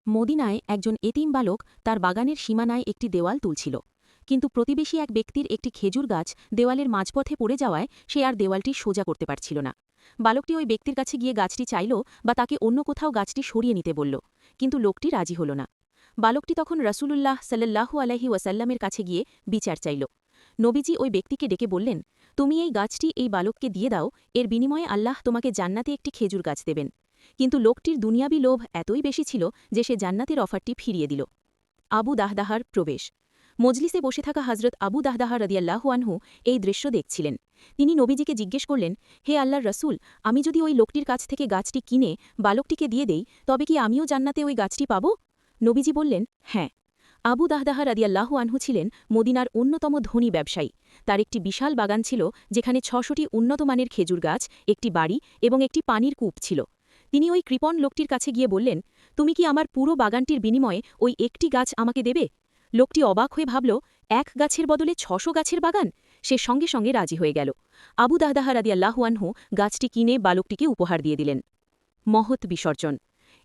মদিনায় একজন এতিম বালক তার বাগানের সীমানায় একটি দেওয়াল তুলছিল। কিন্তু প্রতিবেশী এক ব্যক্তির একটি খেজুর গাছ দেওয়ালের মাঝপথে পড়ে যাওয়ায় সে আর দেওয়ালটি সোজা করতে পারছিল না। বালকটি ওই ব্যক্তির কাছে গিয়ে গাছটি চাইল বা তাকে অন্য কোথাও গাছটি সরিয়ে নিতে বলল, কিন্তু লোকটি রাজি হল না। বালকটি তখন রাসূলুল্লাহ সাল্লাল্লাহু আলাইহি ওয়াসাল্লামের কাছে গিয়ে বিচার চাইল। নবীজি ওই ব্যক্তিকে ডেকে বললেন, তুমি এই গাছটি এই বালককে দিয়ে দাও, এর বিনিময়ে আল্লাহ তোমাকে জান্নাতে একটি খেজুর গাছ দেবেন। কিন্তু লোকটির দুনিয়াবি লোভ এতই বেশি ছিল যে সে জান্নাতের অফারটি ফিরিয়ে দিল। আবু দাহদাহার প্রবেশ। মজলিসে বসে থাকা হজরত আবু দাহদাহা রাদিয়াল্লাহু আনহু এই দৃশ্য দেখছিলেন। তিনি নবীজিকে জিজ্ঞেস করলেন, হে আল্লাহর রসুল, আমি যদি ওই লোকটির কাছ থেকে গাছটি কিনে বালকটিকে দিয়ে দেই, তবে কি আমিও জান্নাতে ওই গাছটি পাব? নবীজি বললেন, হ্যাঁ। আবু দাহদাহা রাদিয়াল্লাহু আনহু ছিলেন মদিনার অন্যতম ধনী ব্যবসায়ী। তার একটি বিশাল বাগান ছিল, যেখানে ৬০০টি উন্নতমানের খেজুর গাছ, একটি বাড়ি এবং একটি পানির কূপ ছিল। তিনি ওই কৃপণ লোকটির কাছে গিয়ে বললেন, তুমি কি আমার পুরো বাগানটির বিনিময়ে ওই একটি গাছ আমাকে দেবে? লোকটি অবাক হয়ে ভাবল, এক গাছের বদলে ৬০০ গাছের বাগান। সে সঙ্গে সঙ্গে রাজি হয়ে গেল। আবু দাহদাহা রাদিয়াল্লাহু আনহু গাছটি কিনে বালকটিকে উপহার দিয়ে দিলেন। মহৎ বিসর্জন।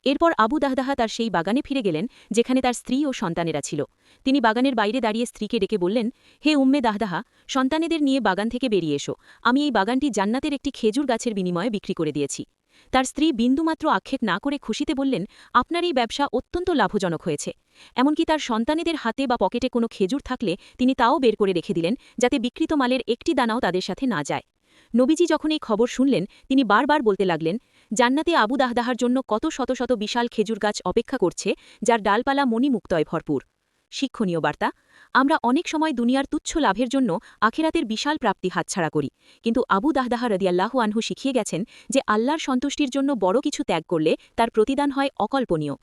এরপর আবু দাহদাহা তার সেই বাগানে ফিরে গেলেন, যেখানে তার স্ত্রী ও সন্তানেরা ছিল। তিনি বাগানের বাইরে দাঁড়িয়ে স্ত্রীকে ডেকে বললেন, হে উম্মে দাহদাহা, সন্তানেদের নিয়ে বাগান থেকে বেরিয়ে এসো। আমি এই বাগানটি জান্নাতের একটি খেজুর গাছের বিনিময়ে বিক্রি করে দিয়েছি। তার স্ত্রী বিন্দুমাত্র আক্ষেপ না করে খুশিতে বললেন, আপনার এই ব্যবসা অত্যন্ত লাভজনক হয়েছে। এমনকি তার সন্তানেদের হাতে বা পকেটে কোনো খেজুর থাকলে তিনি তাও বের করে রেখে দিলেন, যাতে বিকৃত মালের একটি দানাও তাদের সাথে না যায়। নবীজি যখন এই খবর শুনলেন, তিনি বারবার বলতে লাগলেন, জান্নাতে আবু দাহদাহার জন্য কত শত শত বিশাল খেজুর গাছ অপেক্ষা করছে, যার ডালপালা মণিমুক্তয় ভরপুর। শিক্ষণীয় বার্তা। আমরা অনেক সময় দুনিয়ার তুচ্ছ লাভের জন্য আখিরাতের বিশাল প্রাপ্তি হাতছাড়া করি, কিন্তু আবু দাহদাহা রাদিয়াল্লাহু আনহু শিখিয়ে গেছেন যে আল্লাহর সন্তুষ্টির জন্য বড় কিছু ত্যাগ করলে তার প্রতিদান হয় অকল্পনীয়।